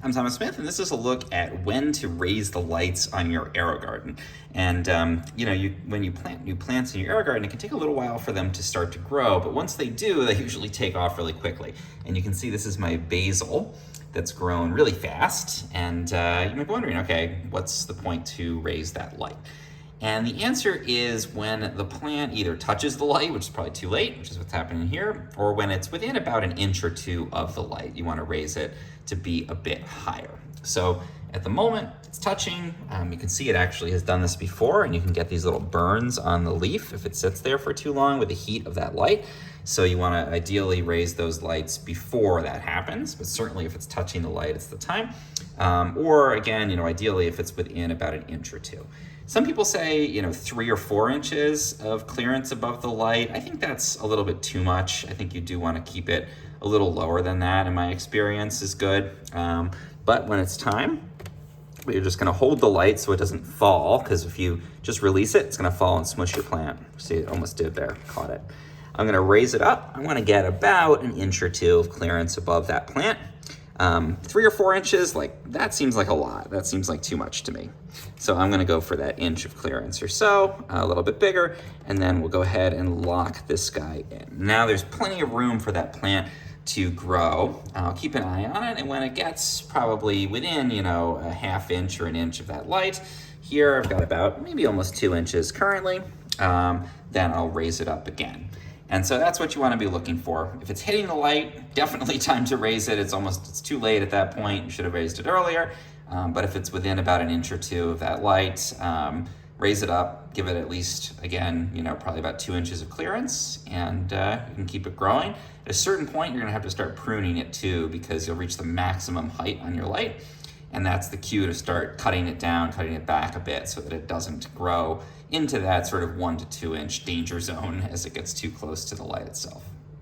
I'm Thomas Smith, and this is a look at when to raise the lights on your Aerogarden. And when you plant new plants in your Aerogarden, it can take a little while for them to start to grow, but once they do, they usually take off really quickly. And you can see this is my basil that's grown really fast, and you might be wondering, okay, what's the point to raise that light? And the answer is when the plant either touches the light, which is probably too late, which is what's happening here, or when it's within about an inch or two of the light. You want to raise it to be a bit higher. So at the moment, it's touching. You can see it actually has done this before, and you can get these little burns on the leaf if it sits there for too long with the heat of that light. So you want to ideally raise those lights before that happens, but certainly if it's touching the light, it's the time. Or again, ideally if it's within about an inch or two. Some people say, 3 or 4 inches of clearance above the light. I think that's a little bit too much. I think you do want to keep it a little lower than that, in my experience, is good. But when it's time, you're just gonna hold the light so it doesn't fall, because if you just release it, it's gonna fall and smush your plant. See, it almost did there, caught it. I'm gonna raise it up. I wanna get about an inch or two of clearance above that plant. 3 or 4 inches, that seems like a lot. That seems like too much to me. So I'm gonna go for that inch of clearance or so, a little bit bigger, and then we'll go ahead and lock this guy in. Now there's plenty of room for that plant to grow. I'll keep an eye on it, and when it gets probably within, a half inch or an inch of that light, here I've got about maybe almost 2 inches currently, then I'll raise it up again. And so that's what you want to be looking for. If it's hitting the light, definitely time to raise it. It's too late at that point. You should have raised it earlier. But if it's within about an inch or two of that light, raise it up, give it at least, again, probably about 2 inches of clearance, and you can keep it growing. At a certain point, you're gonna have to start pruning it too, because you'll reach the maximum height on your light. And that's the cue to start cutting it down, cutting it back a bit so that it doesn't grow into that sort of 1 to 2 inch danger zone as it gets too close to the light itself.